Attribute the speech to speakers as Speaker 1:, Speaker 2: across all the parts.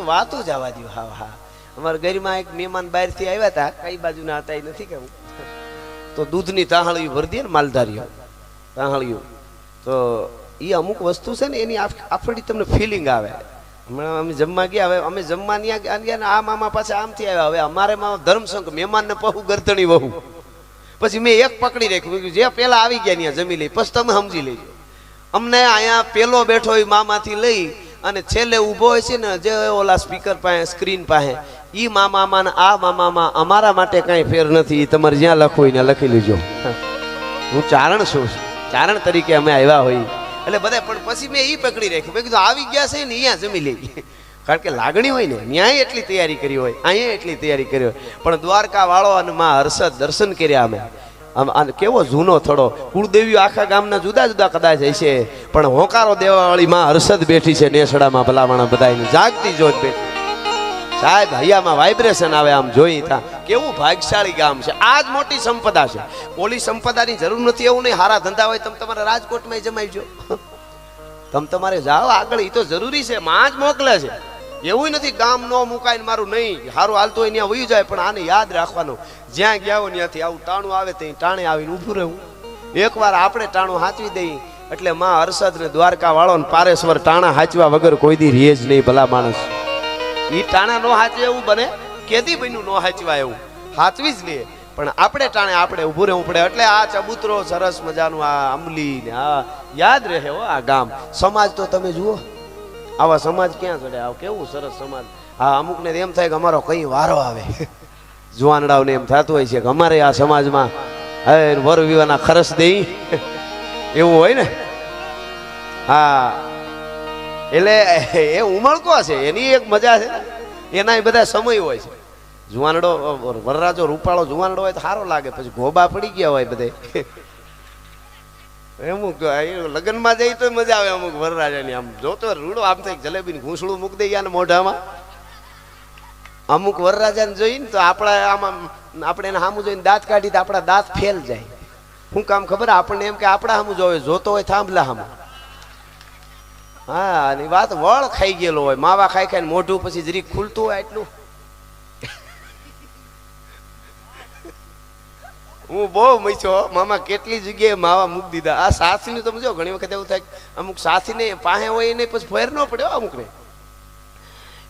Speaker 1: તો વાતું જવા દો. હા હા, અમારા ઘરમાં એક મહેમાન બહારથી આવ્યા હતા, કઈ બાજુના હતા એ નથી કેવું, તો દૂધની તાહળીઓ ભરી દે ને માલધારીઓ તાહળીઓ, તો એ અમુક વસ્તુ છે ને એની આફડી તમને ફિલિંગ આવે. હમણાં અમે જમવા ગયા, હવે અમે જમવા ત્યાં ગયા ને આ મામા પાસે આમથી આવ્યા, હવે અમારે ધર્મસંઘ મહેમાનને પહુ ગરદણી વહુ, પછી મેં એક પકડી રાખ્યું, જે પેલા આવી ગયા ત્યાં જમી લઈ, પછી તમે સમજી લેજો. અમને અહીંયા પેલો બેઠો એ મામાથી લઈ અને છેલ્લે ઊભો હોય છે ને જે ઓલા સ્પીકર પાસે સ્ક્રીન પાસે, ઈ મામામાં ને આ મામામાં અમારા માટે કાંઈ ફેર નથી. તમારે જ્યાં લખવું હોય ને લખી લેજો. હું ચારણ છું, ચારણ તરીકે અમે આવ્યા હોય એટલે બધા. પણ પછી મેં ઈ પકડી રાખ્યું, મેં કીધું આવી ગયા છે ને અહીંયા જમી લઈ, કારણ કે લાગણી હોય ને ન્યાય એટલી તૈયારી કરી હોય, અહીંયા એટલી તૈયારી કરી હોય. પણ દ્વારકા વાળો અને માં હર્ષદ દર્શન કર્યા અમે. કેવો જૂનો થડો, કુળદેવીઓ આખા ગામના જુદા જુદા કદાચ હશે, પણ હોકારો દેવાવાળી માં હર્ષદ બેઠી છે નેસડામાં. ભલામણા બધાને જાગતી જોત બેઠી. સાહેબ હૈયામાં વાઇબ્રેશન આવે આમ જોઈ તા. કેવું ભાગ્યશાળી ગામ છે. આ જ મોટી સંપદા છે. ઓલી સંપદાની જરૂર નથી એવું નહીં. હારા ધંધા હોય તમે તમારા રાજકોટમાં જમાવજો, તમે તમારે જાઓ આગળ, એ તો જરૂરી છે. માં જ મોકલે છે, એવું નથી ગામ નો મુકાઈને મારું નહીં સારું હાલતું હોય ત્યાં વયું જાય. પણ આને યાદ રાખવાનું, જ્યાં ગયા હોય ત્યાંથી આવું ટાણું આવે ત્યાં ટાણે આવીને ઊભું રહેવું. એકવાર આપણે ટાણું હાચવી દઈએ એટલે માં હર્ષદ ને દ્વારકા વાળો ને પારેશ્વર ટાણા હાચવા વગર કોઈ દી રહે જ નહીં. ભલા માણસ ઈ ટાણા નો હાચવે એવું બને, કેદી બન્યું નો હાચવા એવું, હાચવી જ લે. પણ આપણે ટાણે આપણે ઊભું રહેવું પડે. એટલે આ ચબૂતરો સરસ મજાનું, આ અમલી ને આ યાદ રહે હો આ ગામ. સમાજ તો તમે જુઓ, આવા સમાજ ક્યાં ચડે, આવ કેવું સરસ સમાજ. હા, અમુક ને એમ થાય કે અમારો કઈ વારો આવે, જુવાનડાઓને એમ થતું હોય છે કે અમારે આ સમાજમાં હવે વર વિવાહના ખર્ચ દઈ, એવું હોય ને. હા, એટલે એ ઉમળકો છે, એની એક મજા છે, એના બધા સમય હોય છે. જુવાનડો વરરાજો રૂપાળો જુવાનડો હોય તો સારો લાગે, પછી ગોબા પડી ગયા હોય બધે. અમુક લગ્નમાં જઈ તો મજા આવે, અમુક વરરાજાની આમ જોતો રૂડો આમ થાય જલેબી ઘૂંસડું મૂકી દઈ ગયા ને મોઢામાં. અમુક વરરાજાને જોઈને તો આપણા આમાં આપણે એને સામું જોઈને દાંત કાઢી તો આપણા દાંત ફેલ જાય. શું કામ ખબર, આપણને એમ કે આપણા સામું જોવે, જોતો હોય થાંભલા સામું. હા, અને વાત વળ ખાઈ ગયેલો હોય, માવા ખાઈ ખાઈને મોઢું પછી જરીક ખુલતું હોય એટલું. હું બહુ મચ્યો મામા, કેટલી જગ્યાએ માવા મૂકી દીધા. આ સાસી તમે જો ઘણી વખત એવું થાય અમુક સાસી ને પાસે હોય એને પછી ફેર ન પડ્યો અમુક ને.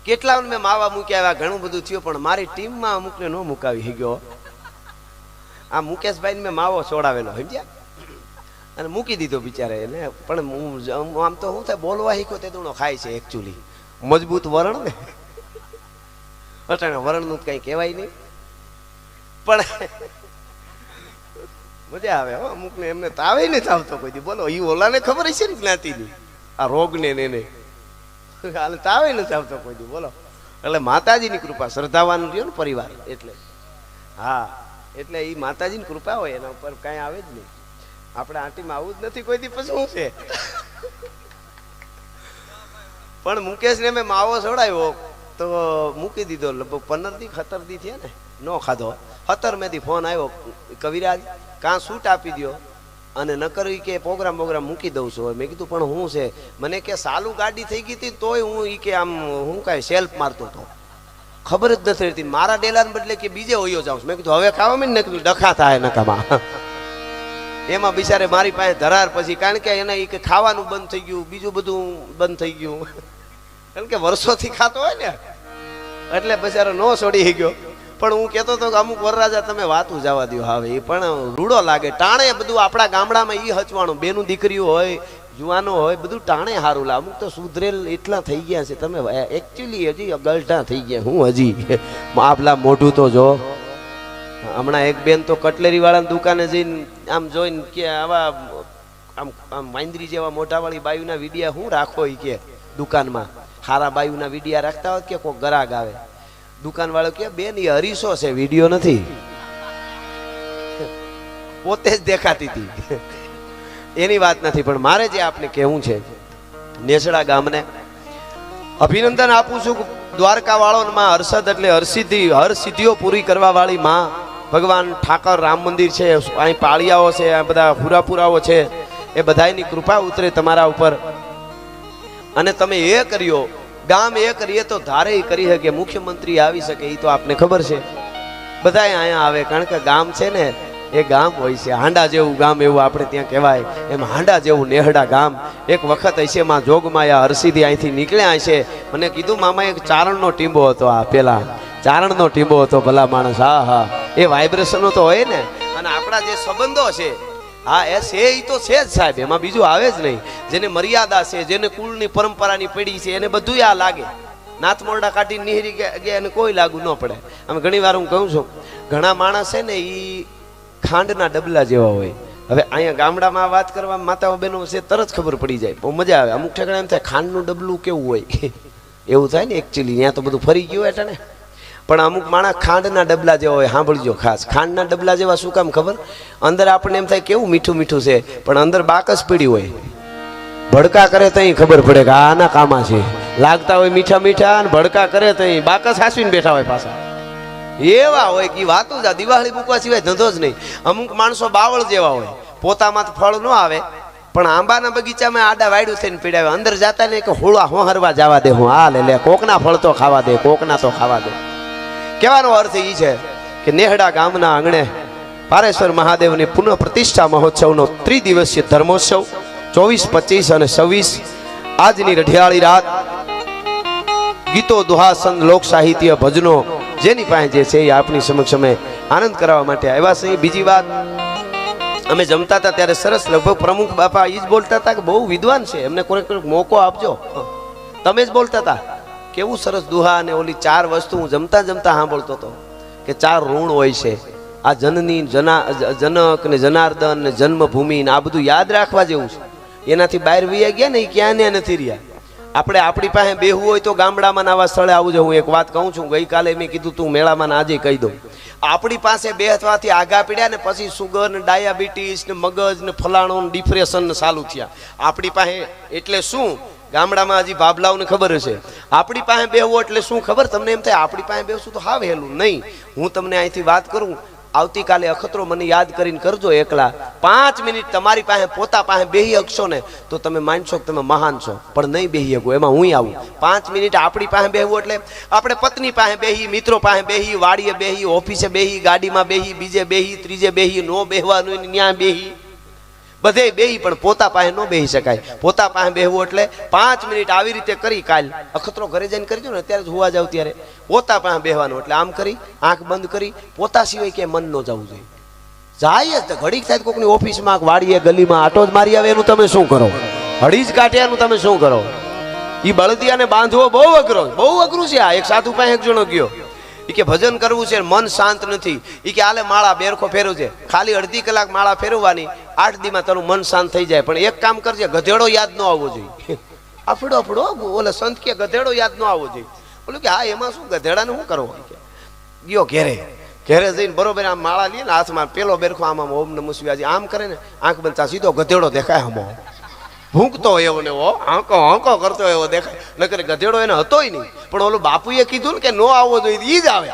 Speaker 1: કેટલા મેં માવા મૂક્યા, ઘણું બધું થયું, પણ મારી ટીમમાં અમુકને ન મુકાવી ગયો. આ મુકેશભાઈ ને મેં માવો છોડાવેલો સમજ્યા, અને મૂકી દીધો બિચારા એને. પણ હું આમ તો શું થાય, બોલવા શીખ્યો તે દૂણો ખાય છે એકચ્યુઅલી. મજબૂત વરણ ને અટાણે વરણનું કઈ કહેવાય નહીં, પણ મજા આવે હો. અમુક ને એમને તાવે ને થાવતો કોઈ દી. બોલો, એ ઓલાને ખબર હશે ને જ્ઞાતિની આ રોગ ને એને હાલ તાવે નથી આવતો કોઈ દી. બોલો, એટલે માતાજીની કૃપા, શ્રદ્ધાવાન રહ્યો ને પરિવાર એટલે. હા, એટલે એ માતાજીની કૃપા હોય એના ઉપર કઈ આવે જ નહીં. આપણે આંટીમાં આવું જ નથી કોઈ દી, પછી શું છે. પણ મુકેશને મેં માવો છોડાયો તો મૂકી દીધો. લગભગ 15 દી 17 દી થયા ને ન ખાધો. 17 મેથી ફોન આવ્યો, કવિરાજ કાં સૂટ આપી દો અને ન કરી કે પ્રોગ્રામ મૂકી દઉં છું. મેં કીધું પણ હું છે, મને કે સાલું ગાડી થઈ ગઈ હતી તોય હું ઈ કે આમ હું કાંઈ સેલ્ફ મારતો હતો, ખબર જ નથી રહેતી. મારા ડેલાને બદલે કે બીજે હોયો જાઉં. મેં કીધું હવે ખાવા મેં ને કીધું ડખા થાય નકામાં. એમાં બિચારે મારી પાસે ધરાર પછી, કારણ કે એને ઈ કે ખાવાનું બંધ થઈ ગયું, બીજું બધું બંધ થઈ ગયું, કારણ કે વર્ષોથી ખાતો હોય ને એટલે બિચારો નો છોડી ગયો. પણ હું કહેતો હતો કે અમુક વરરાજા તમે વાતું જવા દો. હવે એ પણ રૂડો લાગે. ટાણે બધું આપણા ગામડામાં ઈ હચવાનું, બેનું દીકરીઓ હોય, જુવાનો હોય, બધું ટાણે સારું લાગે. અમુક તો સુધરેલ એટલા થઈ ગયા છે, તમે એકચ્યુઅલી હજી ગલઢા થઈ ગયા. હું હજી આપલા મોઢું તો જો. હમણાં એક બેન તો કટલેરી વાળાની દુકાને જઈને આમ જોઈને કે આવા આમ વાંદરી જેવા મોઢાવાળી બાયુના વિડિયા હું રાખો ઈ કે દુકાનમાં. હારા બાયુના વિડિયા રાખતા હોય કે કોઈ ગરાગ આવે, દુકાન વાળો કે બેન એ હરીસો છે, વિડીયો નથી. પોતે જ દેખાતી હતી, એની વાત નથી. પણ મારે જે આપને કહેવું છે, નેસડા ગામને અભિનંદન આપું છું. દ્વારકા વાળો માં હર્ષદ એટલે હર સિદ્ધિઓ પૂરી કરવા વાળી માં. ભગવાન ઠાકર રામ મંદિર છે, અહીં પાળિયાઓ છે, આ બધા પુરાપુરાઓ છે, એ બધાની કૃપા ઉતરે તમારા ઉપર. અને તમે એ કર્યો ગામ એક રહીએ તો ધારે કરી શકે, મુખ્યમંત્રી આવી શકે એ તો આપને ખબર છે. બધાય અહીંયા આવે કારણ કે ગામ છે ને એ ગામ હોય છે. હાંડા જેવું ગામ એવું આપણે ત્યાં કહેવાય. એમ હાંડા જેવું નેહડા ગામ. એક વખત હશે માં જોગમાયા હરસીથી અહીંથી નીકળ્યા હશે. મને કીધું મામા એક ચારણનો ટીંબો હતો. આ પેલા ચારણનો ટીંબો હતો. ભલા માણસ. હા હા, એ વાઇબ્રેશનો તો હોય ને. અને આપણા જે સંબંધો છે હા એ છે એ તો છે જ સાહેબ, એમાં બીજું આવે જ નહીં. જેને મર્યાદા છે, જેને કુળની પરંપરાની પેઢી છે એને બધું આ લાગે. નાથ મોરડા કાઢીને નિહરી ગયા એને કોઈ લાગુ ન પડે. અમે ઘણી વાર હું કહું છું, ઘણા માણસ છે ને એ ખાંડના ડબલા જેવા હોય. હવે અહીંયા ગામડામાં વાત કરવા માતાઓ બહેનો છે તરત ખબર પડી જાય, બહુ મજા આવે. અમુક ઠેકાણે એમ થાય ખાંડનું ડબલું કેવું હોય એવું થાય ને એકચ્યુઅલી. ત્યાં તો બધું ફરી ગયું એટલે ને. પણ અમુક માણસ ખાંડના ડબલા જેવા હોય. સાંભળજો ખાસ, ખાંડના ડબલા જેવા શું કામ ખબર? અંદર આપણને એમ થાય કેવું મીઠું મીઠું છે, પણ અંદર બાકસ પીડી હોય. ભડકા કરે તો ખબર પડે કે આના કામા છે. લાગતા હોય મીઠા મીઠા અને ભડકા કરે તો બાકસ હાસવીને બેઠા હોય પાછા. એવા હોય કે વાતો જ દિવાળી મૂકવા સિવાય ધંધો જ નહીં. અમુક માણસો બાવળ જેવા હોય, પોતામાં તો ફળ ન આવે પણ આંબાના બગીચામાં આડા વાયડું થઈને પીડાવે. અંદર જાતા ને કે હોળા હોહરવા જવા દે, હું આ લે કોકના ફળ તો ખાવા દે, કોકના તો ખાવા દે. કહેવાનો અર્થ એ છે કે નેહડા ગામના આંગણે પારેશ્વર મહાદેવની પુનઃ પ્રતિષ્ઠા મહોત્સવનો ત્રિદિવસીય ધર્મોત્સવ 24, 25 અને 26 આજની રઢિયાળી રાત ગીતો, દુહા, સંત, લોક સાહિત્ય, ભજનો જેની પાસે જે છે એ આપણી સમક્ષ અમે આનંદ કરાવવા માટે આવ્યા છે. બીજી વાત, અમે જમતા હતા ત્યારે સરસ લગભગ પ્રમુખ બાપા એ જ બોલતા હતા કે બહુ વિદ્વાન છે, એમને કોઈક મોકો આપજો. તમે જ બોલતા હતા કેવું સરસ દુહા અને ઓલી 4 વસ્તુ હું જમતા જમતા સાંભળતો હતો કે 4 ઋણ હોય છે. આ જનની, જનક ને જનાર્દન ને જન્મભૂમિ ને આ બધું યાદ રાખવા જેવું છે. એનાથી બહાર વૈયા ગયા ને એ ક્યાં ને નથી રહ્યા. આપણે આપણી પાસે બેહવું હોય તો ગામડામાં આવા સ્થળે આવું છે. હું એક વાત કહું છું, ગઈકાલે મેં કીધું તું મેળામાં આજે કહી દઉં. આપણી પાસે બેસવાથી આગા પીડ્યા ને પછી સુગર ને ડાયાબિટીસ ને મગજ ને ફલાણું ડિપ્રેશન ને ચાલુ થયા આપણી પાસે. એટલે શું ગામડામાં હજી ભાભલાઓને ખબર હશે. આપણી પાસે બેહવું એટલે શું ખબર તમને? એમ થાય આપણી પાસે બેસવું તો હાવ હેલું નહીં. હું તમને અહીંથી વાત કરું, આવતીકાલે અખતરો મને યાદ કરીને કરજો. એકલા 5 મિનિટ તમારી પાસે પોતા પાસે બેહી શકશો ને તો તમે માનશો કે તમે મહાન છો. પણ નહીં બેહી શકો એમાં હું આવું. 5 મિનિટ આપણી પાસે બેહવું એટલે આપણે પત્ની પાસે બેહી, મિત્રો પાસે બેહી, વાડીએ બેહી, ઓફિસે બેહી, ગાડીમાં બેહી, બીજે બેહી, ત્રીજે બેહી, નો બેહવાનું ન્યા બેહી, બધે બેહી, પણ પોતા પાસે ન બેહી શકાય. પોતા પાસે બેહવું એટલે 5 મિનિટ આવી રીતે કરી. કાલ અખતરો ઘરે જઈને કરજો ને, અત્યારે જ હોવા જાવ ત્યારે પોતા પાસે બેહવાનું. એટલે આમ કરી આંખ બંધ કરી પોતા સિવાય કે મન ન જવું જોઈએ. જાય જ ઘડીક થાય કોકની ઓફિસમાં, વાડીએ, ગલીમાં આટો જ મારી આવે એનું તમે શું કરો? હળી જ કાઢ્યાનું તમે શું કરો? એ બળદિયાને બાંધવો બહુ અઘરું છે. આ એક સાધુ પાસે એક જણો ગયો, એ કે ભજન કરવું છે, મન શાંત નથી. એ કે આલે માળા બેરખો ફેરવ છે, ખાલી અડધી કલાક માળા ફેરવવાની, 8 દીમાં તારું મન શાંત થઈ જાય. પણ એક કામ કરજે, ગધેડો યાદ ન આવવો જોઈએ. અફડો ઓલે સંત કે ગધેડો યાદ ન આવવો જોઈએ. બોલું કે હા એમાં શું, ગધેડાને શું કરવો? ગયો ઘેરે જઈને બરોબર આમ માળા લઈએ ને હાથમાં, પેલો બેરખો આમ ઓમ નમઃ શિવાજી આમ કરે ને, આંખ બનતા સીધો ગધેડો દેખાય. હમો ભૂંકતો એવો ને એવો હાંકો કરતો એવો દેખાય. નકર ગધેડો એને હતોય નહીં. પણ ઓલું બાપુએ કીધું ને કે નો આવવો જોઈએ, ઈ જ આવે.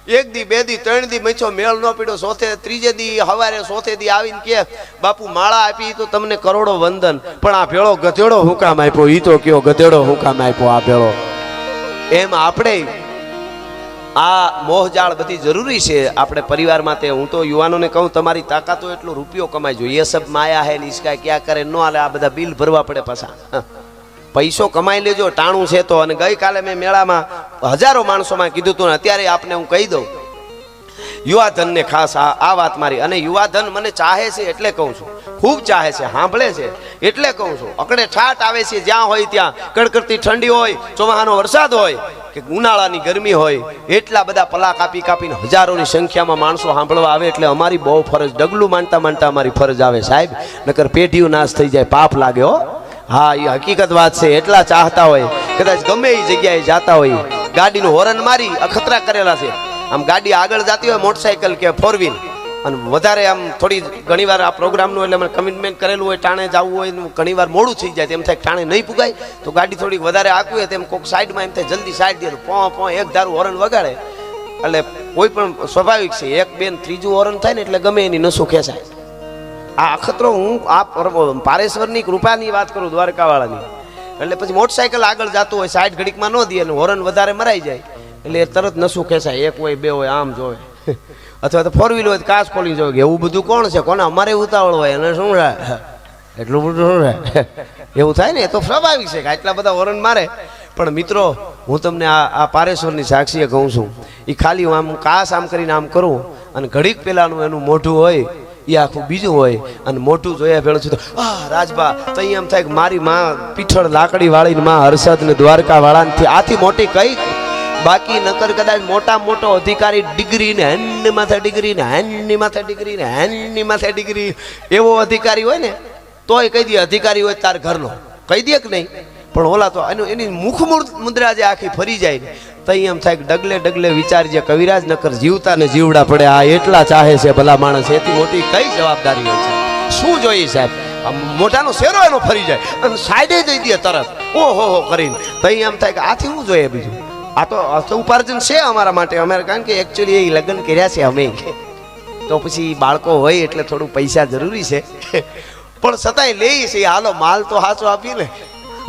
Speaker 1: 1 દી 2 દી 3 દી મચ્છો મેળ ન પીડ્યો, ચોથે ત્રીજે દી હવારે ચોથે દી આવીને કે બાપુ માળા આપી તો તમને કરોડો વંદન, પણ આ ભેળો ગધેડો હું કામ આપ્યો? ઈ તો કયો ગધેડો હું કામ આપ્યો આ ભેળો? એમ આપણે આ મોહજાળ બધી જરૂરી છે આપણે પરિવાર માટે. હું તો યુવાનોને કહું તમારી તાકાત હોય એટલો રૂપિયો કમાઈજો. એ સબ માયા હે નિષ્કા ક્યાં કરે ન હાલે. આ બધા બિલ ભરવા પડે પાછા. પૈસો કમાઈ લેજો, ટાણું છે તો. અને ગઈકાલે મેં મેળામાં હજારો માણસોમાં કીધું હતું ને અત્યારે આપને હું કહી દઉં, યુવાધનને ખાસ આ વાત મારી. અને યુવાધન મને ચાહે છે એટલે કહું છું, ખૂબ ચાહે છે, સાંભળે છે એટલે કહું છું. અકડે ઠાટ આવે છે જ્યાં હોય ત્યાં, કડકડતી ઠંડી હોય, ચોમાહાનો વરસાદ હોય કે ઉનાળાની ગરમી હોય, એટલા બધા પલા કાપીને હજારોની સંખ્યામાં માણસો સાંભળવા આવે. એટલે અમારી બહુ ફરજ, ડગલું માનતા અમારી ફરજ આવે સાહેબ. નકર પેઢીઓ નાશ થઈ જાય, પાપ લાગે હો. હા એ હકીકત વાત છે. એટલા ચાહતા હોય, કદાચ ગમે એ જગ્યાએ જાતા હોય, ગાડીનું હોરન મારી અખતરા કરેલા છે. આમ ગાડી આગળ જતી હોય, મોટરસાયકલ કે 4 વ્હીલ, અને વધારે આમ થોડી ઘણીવાર આ પ્રોગ્રામનું એટલે મને કમિટમેન્ટ કરેલું હોય, ટાણે જવું હોય, ઘણીવાર મોડું થઈ જાય, તેમ થાય ટાણે નહીં પુગાય તો ગાડી થોડીક વધારે આંકવી હોય તેમ કોઈક સાઈડમાં એમ થાય જલ્દી સાઈડ દે, પો એક ધારું હોરન વગાડે. એટલે કોઈ પણ સ્વાભાવિક છે, 1 2 ત્રીજું હોરન થાય ને એટલે ગમે એની નસો ખેંચાય. આ અખતરો હું આ પારેશ્વરની કૃપાની વાત કરું, દ્વારકાવાળાની. એટલે પછી મોટરસાયકલ આગળ જતું હોય, સાઈડ ઘડીકમાં ન દે અને હોરન વધારે મરાઈ જાય એટલે તરત નસું ખેંચાય, એક હોય બે હોય આમ જોવે, અથવા તો ફોર વ્હીલ હોય કાચ ખોલી જોવે. એવું બધું કોણ છે, કોને અમારે ઉતાવળ હોય અને શું થાય એટલું બધું શું થાય એવું થાય ને. એ તો સ્વાભાવિક છે કે આટલા બધા હોરન મારે. પણ મિત્રો હું તમને આ પારેશ્વરની સાક્ષીએ કહું છું, એ ખાલી હું આમ કાસ આમ કરીને આમ કરું અને ઘડીક પેલાનું એનું મોઢું હોય એ આખું બીજું હોય અને મોઢું જોયા ભેળું છું તો રાજબા તો એમ થાય કે મારી માં પીઠળ લાકડી વાળી માં હર્ષદ ને દ્વારકા વાળાથી આથી મોટી કઈ. બાકી નકર કદાચ મોટા મોટો અધિકારી ડિગ્રી ને હેનની માથે ડિગ્રી ને હેનની માથે ડિગ્રી ને હેનની માથે ડિગ્રી એવો અધિકારી હોય ને તોય કહી દે અધિકારી હોય તાર ઘરનો, કહી દે કે નહીં. પણ ઓલા તો એની મુખ મુદ્રા જે આખી ફરી જાય ને તઈ એમ થાય કે ડગલે ડગલે વિચારજે કવિરાજ નકર જીવતા ને જીવડા પડે. આ એટલા ચાહે છે ભલા માણસ, એથી મોટી કઈ જવાબદારી હોય છે. શું જોઈએ સાહેબ, મોઢાનો શેરો એનો ફરી જાય અને સાઈડે જઈ દે તરત ઓહો હો કરીને. તઈ એમ થાય કે આથી શું જોઈએ બીજું. આ તો ઉપાર્જન છે અમારા માટે. અમારે કારણ કે એકચ્યુઅલી એ લગ્ન કર્યા છે અમે, તો પછી બાળકો હોય એટલે થોડું પૈસા જરૂરી છે પણ છતાંય લઈએ છીએ. હાલો માલ તો સાચો આપીએ ને.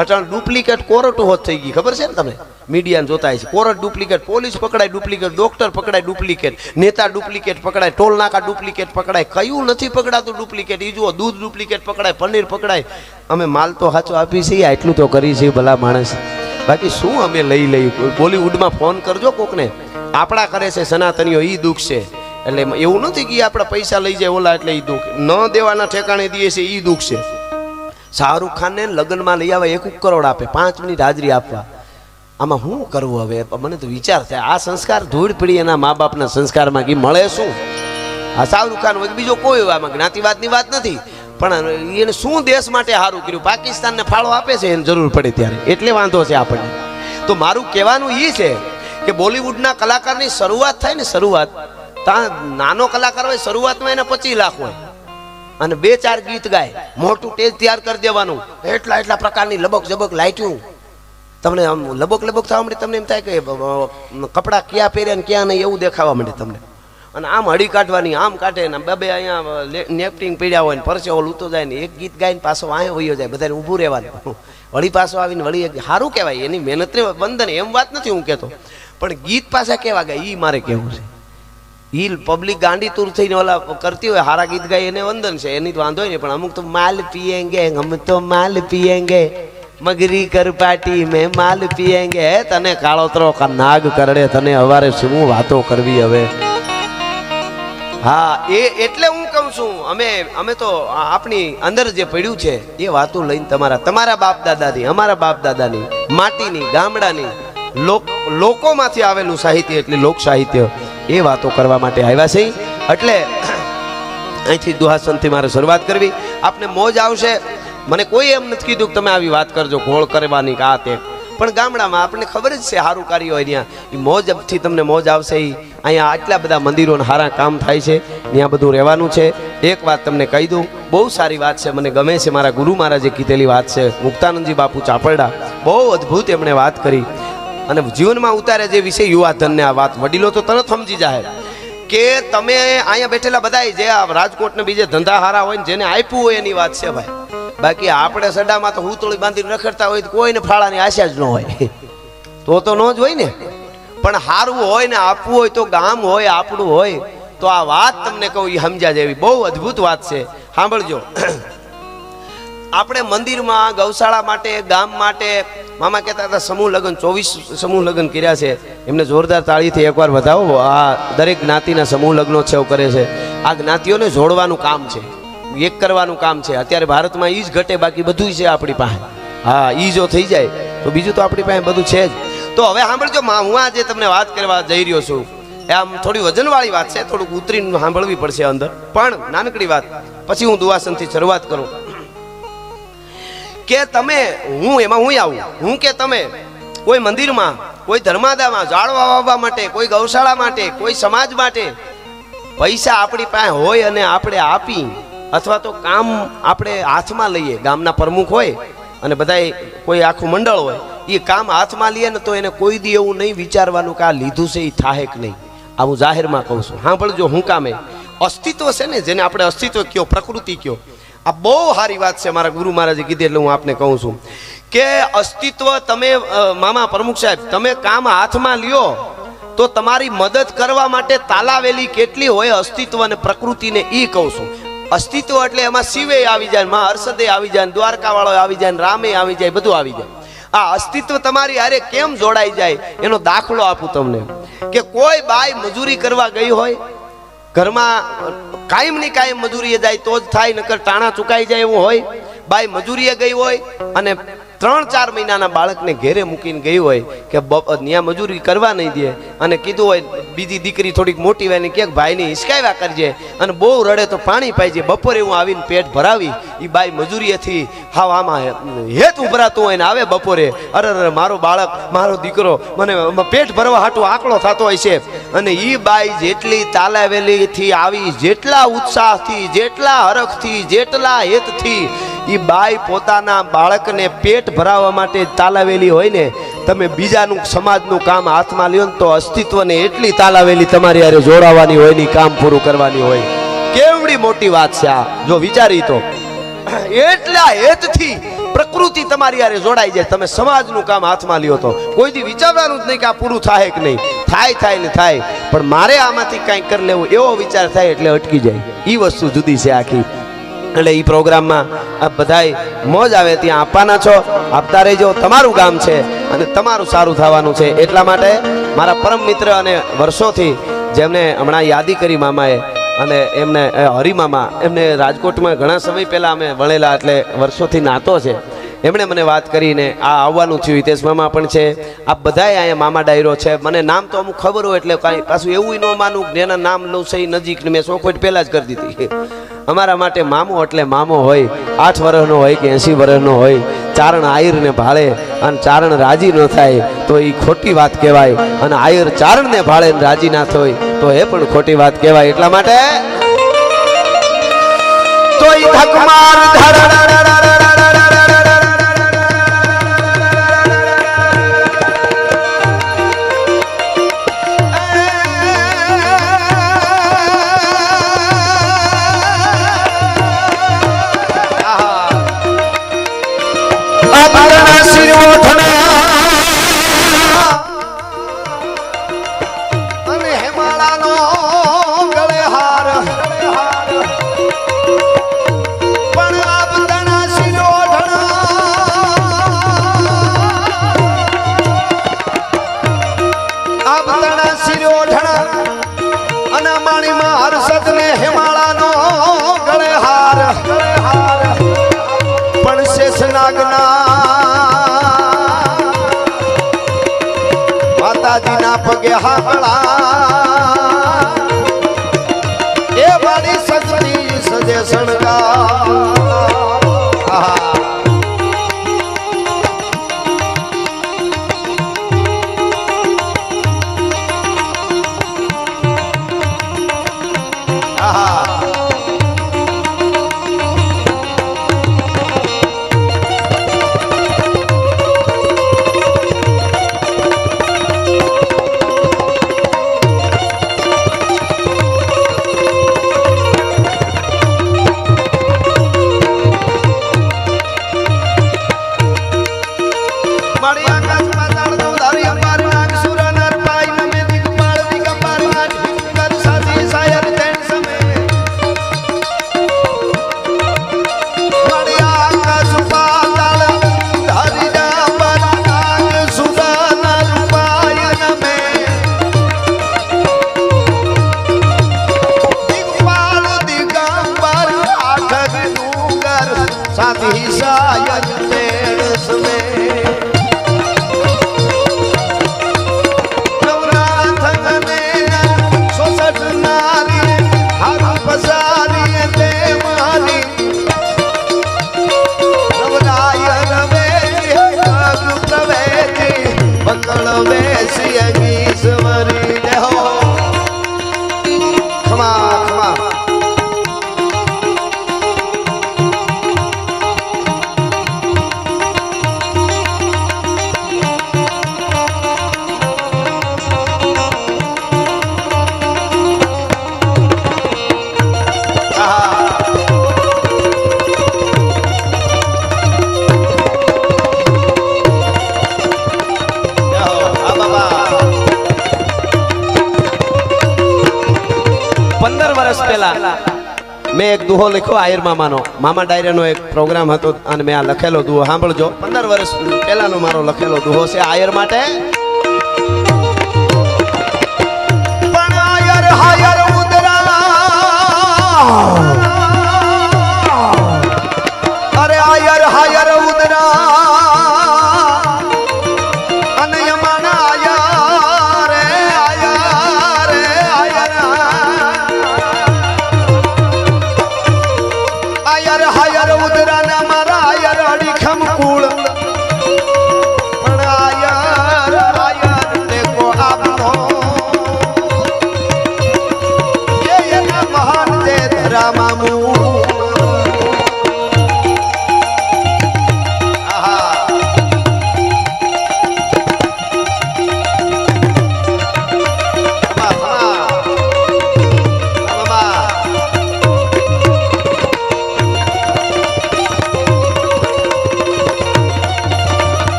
Speaker 1: અટાણ ડુપ્લિકેટ કોર્ટો હોત થઈ ગઈ, ખબર છે ને તમને, મીડિયા જોતા છે. કોર્ટ ડુપ્લિકેટ, પોલીસ પકડાય ડુપ્લિકેટ, ડોક્ટર પકડાય ડુપ્લિકેટ, નેતા ડુપ્લિકેટ પકડાય, ટોલ નાકા ડુપ્લિકેટ પકડાય. કયું નથી પકડાતું ડુપ્લિકેટ. એ જુઓ દૂધ ડુપ્લિકેટ પકડાય, પનીર પકડાય. અમે માલ તો સાચો આપી છીએ, એટલું તો કરી છે ભલા માણસ. બાકી શું અમે લઈ બોલીવુડમાં ફોન કરજો કોકને, આપણા કરે છે સનાતનીઓ એ દુઃખ છે. એટલે એવું નથી કે આપણા પૈસા લઈ જાય ઓલા એટલે એ દુઃખ, ન દેવાના ઠેકાણે દે છે એ દુઃખ છે. શાહરૂખ ખાનને લગ્નમાં લઈ આવે 1 કરોડ આપે 5 મિનિટ હાજરી આપવા. આમાં શું કરવું હવે? મને તો વિચાર થાય આ સંસ્કાર ધૂળ પડી એના મા બાપના સંસ્કારમાં કે મળે શું? આ શાહરૂખ ખાન હોય બીજો કોઈ આમાં જ્ઞાતિવાદની વાત નથી, પણ એને શું દેશ માટે સારું કર્યું? પાકિસ્તાનને ફાળો આપે છે એને જરૂર પડે ત્યારે, એટલે વાંધો છે આપણને. તો મારું કહેવાનું એ છે કે બોલિવૂડના કલાકારની શરૂઆત થાય ને, શરૂઆત ત્યાં નાનો કલાકાર હોય શરૂઆતમાં એને 25 લાખ હોય અને 2-4 ગીત ગાય, મોટું સ્ટેજ તૈયાર કરી દેવાનું, એટલા પ્રકારની લબક જબક લાઇટિંગ. તમને આમ લબક થવા માંડે, તમને એમ થાય કે કપડાં ક્યાં પહેર્યા ને ક્યાં નહીં એવું દેખાવા માંડે તમને. અને આમ હળી કાઢવાની, આમ કાઢે ને બે અહીંયા નેપટિંગ પીડ્યા હોય ને પરસે ઓલ ઉતો જાય ને એક ગીત ગાઈને પાછો અહીંયા વયો જાય, બધાને ઊભું રહેવાનું, વળી પાછો આવીને વળી સારું કહેવાય. એની મહેનત ને બંધન એમ વાત નથી હું કહેતો, પણ ગીત પાછા કેવા ગાય એ મારે કહેવું છે. ઈ પબ્લિક ગાંડી તૂર થઈને ઓલા કરતી હોય, હારા ગીત ગાય એને વંદન છે, એની તો વાંધો નહીં. પણ અમુક તો માલ પીએંગે, હમ તો માલ પીએંગે, મગરી કર પાર્ટી મેં માલ પીએંગે. તને કાળોતરો નાગ કરડે, તને હવારે શું વાતો કરવી હવે? હા એટલે હું કહું છું, અમે તો આપણી અંદર જે પડ્યું છે એ વાતો લઈને તમારા બાપ દાદાની, અમારા બાપ દાદાની માટીની ગામડાની લોકોમાંથી આવેલું સાહિત્ય એટલે લોક સાહિત્ય, એ વાતો કરવા માટે આવ્યા છે. એટલે અહીંથી દુહાસનથી મારે શરૂઆત કરવી. આપને મોજ આવશે. મને કોઈ એમ નથી કીધું કે તમે આવી વાત કરજો ઘોળ કરવાની કે આ તે, પણ ગામડામાં આપણને ખબર જ છે સારું કાર્ય હોય ત્યાં એ મોજથી તમને મોજ આવશે. અહીંયા આટલા બધા મંદિરોના સારા કામ થાય છે, ત્યાં બધું રહેવાનું છે. એક વાત તમને કહી દઉં, બહુ સારી વાત છે, મને ગમે છે. મારા ગુરુ મહારાજે કીધેલી વાત છે. મુક્તાનંદજી બાપુ ચાપરડા બહુ અદ્ભુત એમણે વાત કરી અને જીવનમાં ઉતારે જે વિશે યુવા ધનને આ વાત વડીલો તો તરત સમજી જાય કે તમે અહીંયા બેઠેલા બધા જે આ રાજકોટ ને બીજે ધંધા હારા હોય ને જેને આપ્યું હોય એની વાત છે ભાઈ. બાકી આપણે સડામાં તો હુતોળી બાંધીને રખડતા હોય તો કોઈને ફાળાની આશા જ ન હોય, તો ન જ હોય ને. પણ હારવું હોય ને આપવું હોય તો ગામ હોય આપણું હોય. તો આ વાત તમને કહું એ સમજ્યા જેવી બહુ અદ્ભુત વાત છે. સાંભળજો. આપણે મંદિરમાં ગૌશાળા માટે, ગામ માટે, મામા કહેતા હતા સમૂહ લગ્ન 24 સમૂહ લગ્ન કર્યા છે. એમને જોરદાર તાળીથી એકવાર વધાવો. આ દરેક જ્ઞાતિના સમૂહ લગ્નોત્સવ કરે છે. આ જ્ઞાતિઓને જોડવાનું કામ છે, એક કરવાનું કામ છે. અત્યારે ભારતમાં ઈ જ ઘટે, બાકી બધું છે આપણી પાસે. હા, ઈ જો થઈ જાય તો બીજું તો આપણી પાસે બધું છે જ. તો હવે સાંભળજો, હું આજે તમને વાત કરવા જઈ રહ્યો છું. આમ થોડી વજનવાળી વાત છે, થોડુંક ઉતરીને સાંભળવી પડશે અંદર, પણ નાનકડી વાત. પછી હું દુવાસનથી શરૂઆત કરું કે તમે હું આવું હું કે તમે કોઈ મંદિરમાં, કોઈ ધર્માદામાં ઝાડવા વાવવા માટે, કોઈ ગૌશાળા માટે, કોઈ સમાજ માટે પૈસા આપણી પાસે હોય અને આપણે આપી, અથવા તો કામ આપણે હાથમાં લઈએ. ગામના પ્રમુખ હોય અને બધા કોઈ આખું મંડળ હોય, એ કામ હાથમાં લઈએ ને તો એને કોઈ દી એવું નહીં વિચારવાનું કે આ લીધું છે એ થાય કે નહીં. આ હું જાહેરમાં કહું છું. સાંભળજો, હું કામે અસ્તિત્વ છે ને, જેને આપણે અસ્તિત્વ કયો, પ્રકૃતિ કયો, આ બહુ સારી વાત છે. મારા ગુરુ મહારાજે કીધી એટલે હું આપને કહું છું કે અસ્તિત્વ તમે મામા પ્રમુખ સાહેબ તમે કામ હાથમાં લ્યો તો તમારી મદદ કરવા માટે તાલાવેલી કેટલી હોય અસ્તિત્વ અને પ્રકૃતિને ઈ કહું છું. અસ્તિત્વ એટલે એમાં શિવે આવી જાય, માં હર્ષદે આવી જાય, દ્વારકા વાળો આવી જાય, રામે આવી જાય, બધું આવી જાય. આ અસ્તિત્વ તમારી હારે કેમ જોડાઈ જાય એનો દાખલો આપું તમને કે કોઈ બાઈ મજૂરી કરવા ગઈ હોય, ઘરમાં કાયમ ની કાયમ મજૂરીએ જાય તો જ થાય, નકર ટાણા ચુકાઈ જાય એવું હોય. બાઈ મજૂરીએ ગઈ હોય અને 3-4 મહિનાના બાળકને ઘેરે મૂકીને ગઈ હોય કે ત્યાં મજૂરી કરવા નહીં દે અને કીધું હોય બીજી દીકરી થોડીક મોટી હોય ને કે ભાઈને હિસકાવ્યા કરજે અને બહુ રડે તો પાણી પાઈજે. બપોરે હું આવીને પેટ ભરાવી એ બાઈ મજૂરીએથી હાવ આમાં હેત ઉભરાતું હોય ને આવે બપોરે, અરે અરે મારો બાળક મારો દીકરો મને પેટ ભરવા હાટું આકડો થતો હોય છે. અને એ બાઈ જેટલી તાલાવેલીથી આવી, જેટલા ઉત્સાહથી, જેટલા હરખથી, જેટલા હેતથી એ બાઈ પોતાના બાળકને પેટ ભરાવવા માટે તાલાવેલી હોય ને, તમે બીજાનું સમાજનું કામ હાથમાં લ્યો ને તો અસ્તિત્વને એટલી તાલાવેલી તમારી હારે જોડાવાની હોય ને કામ પૂરું કરવાની હોય. કેવડી મોટી વાત છે આ, જો વિચારી તો. એટલા હેતથી પ્રકૃતિ તમારી હારે જોડાઈ જાય. તમે સમાજનું કામ હાથમાં લ્યો તો કોઈ દી વિચારવાનું જ નહીં કે આ પૂરું થાય કે નહીં. થાય ને થાય, પણ મારે આમાંથી કંઈક કરી લેવું એવો વિચાર થાય એટલે અટકી જાય. એ વસ્તુ જુદી છે આખી. એટલે એ પ્રોગ્રામમાં આપ બધાય મોજ આવે ત્યાં આપવાના છો, આપતા રહેજો. તમારું ગામ છે અને તમારું સારું થવાનું છે. એટલા માટે મારા પરમ મિત્ર અને વર્ષોથી જેમને હમણાં યાદી કરી મામાએ અને એમને હરિમામા, એમને રાજકોટમાં ઘણા સમય પહેલાં અમે ભણેલા એટલે વર્ષોથી નાતો છે. એમણે મને વાત કરીને આ આવવાનું થયું. હિતેશ મામા પણ છે, આ બધાય અહીંયા મામા ડાયરો છે. મને નામ તો અમુક ખબર હોય એટલે કાંઈ પાછું એવું ન માનું કે એના નામ લઉં છે નજીક ને મેં ચોખવટ પહેલાં જ કરી દીધી. અમારા માટે મામો એટલે મામો હોય, 8 વર્ષનો હોય કે 80 વર્ષનો હોય, ચારણ આયરને ભાળે અને ચારણ રાજી ન થાય તો એ ખોટી વાત કહેવાય, અને આયર ચારણને ભાળે ને રાજી ના થાય તો એ પણ ખોટી વાત કહેવાય. એટલા માટે તો ઈ ધકમાર માતાજીના પગે હાળા એ વાળી સજની સજે સણગા. પહેલા મેં એક દુહો લખ્યો આયર મામાનો મામા ડાયરાનો એક પ્રોગ્રામ હતો અને મેં આ લખેલો દુહો સાંભળજો 15 વર્ષ પહેલાનો મારો લખેલો દુહો છે આયર માટે પણ આયર હાયર ઉદરા અરે આયર હાયર ઉદરા અને યમના આયર આયર હાયર ઉદરા ના મારા આયર અડીખમ કુળ પણ આયર આયર દેખો આપનો એ એના મહાન જે ધરા મામુ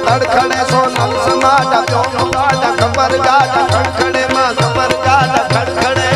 Speaker 1: खड़खड़े सोनल समाटा क्यों गाटा खबर गाटा खड़खड़े मां खबर गाटा खड़खड़े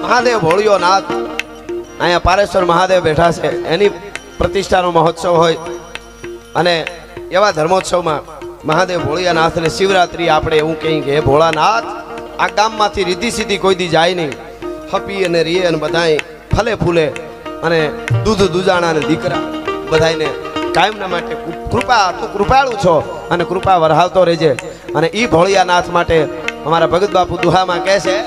Speaker 1: महादेव भोळियो नाथ अँ पारेश्वर महादेव बैठा है एनी प्रतिष्ठा महोत्सव होय अने एवा धर्मोत्सव में महादेव भोळियानाथ ने शिवरात्रि आपणे एवं कहीं के भोळानाथ आ गाम मांथी रिद्धि सीधी कोई दी जाय नहीं हपी अने रिये अने बधाई फले फूले अने दूध दूजाणा ने दीकरा बधाईने कायमना माटे कृपा तू कृपाळु छो अने कृपा वरहावतो रहेजे अने ई भोळियानाथ माटे अमारा भगत बापू दुहा में कहे छे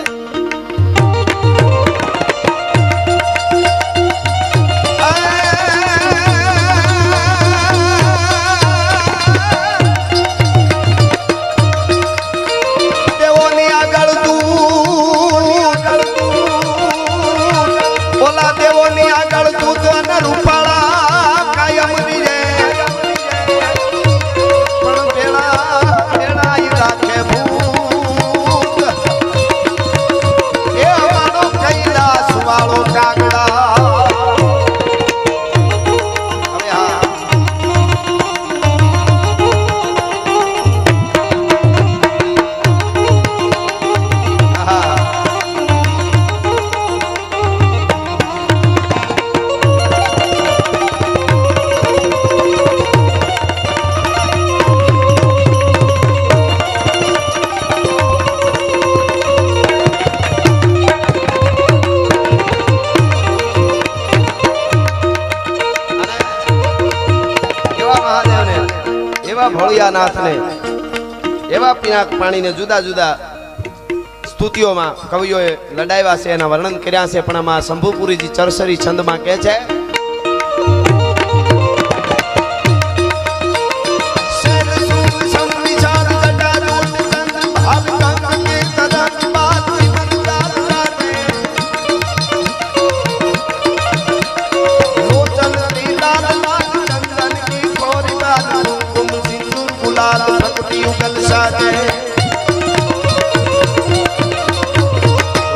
Speaker 1: भोळियानाथ ने एवा पीना पानी ने जुदा जुदा स्तुतियों में कविओए लडाव्या छे एना वर्णन कर्या छे पण आमां शंभुपुरी जी चरसरी छंद में कहे छे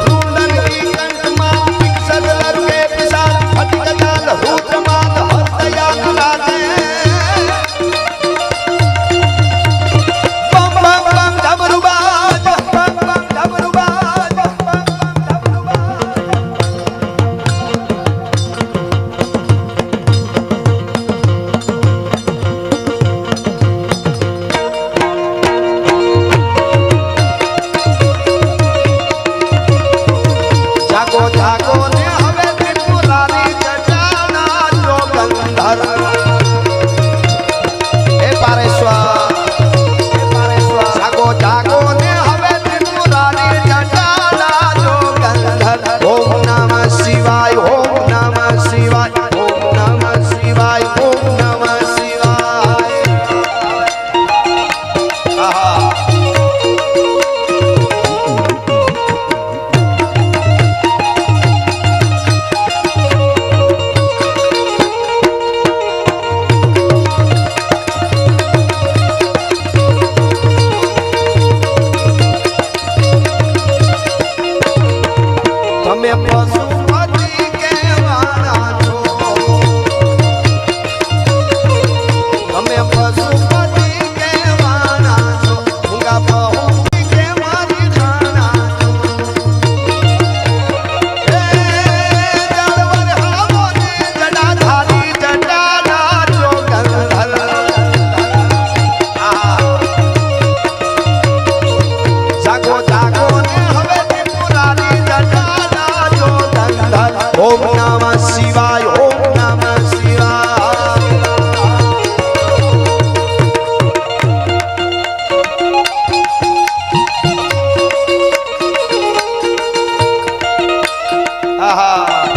Speaker 1: रूलन की कंठ मां पिक्सल लरके पिसार फटकता તમે પશુપતિ કહેવાના છો તમે પશુપતિ કહેવાના છો મૂંગા પહોંચી કે મારી ખાના છો હે જળવર હાવો ને જડાધારી જટાના છો ગંધર જાગો જાગો ને હવે ત્રિપુરારી જટાના છો ગંધર ઓમ નમઃ શિવાય ઓમ નમઃ શિવાય આહા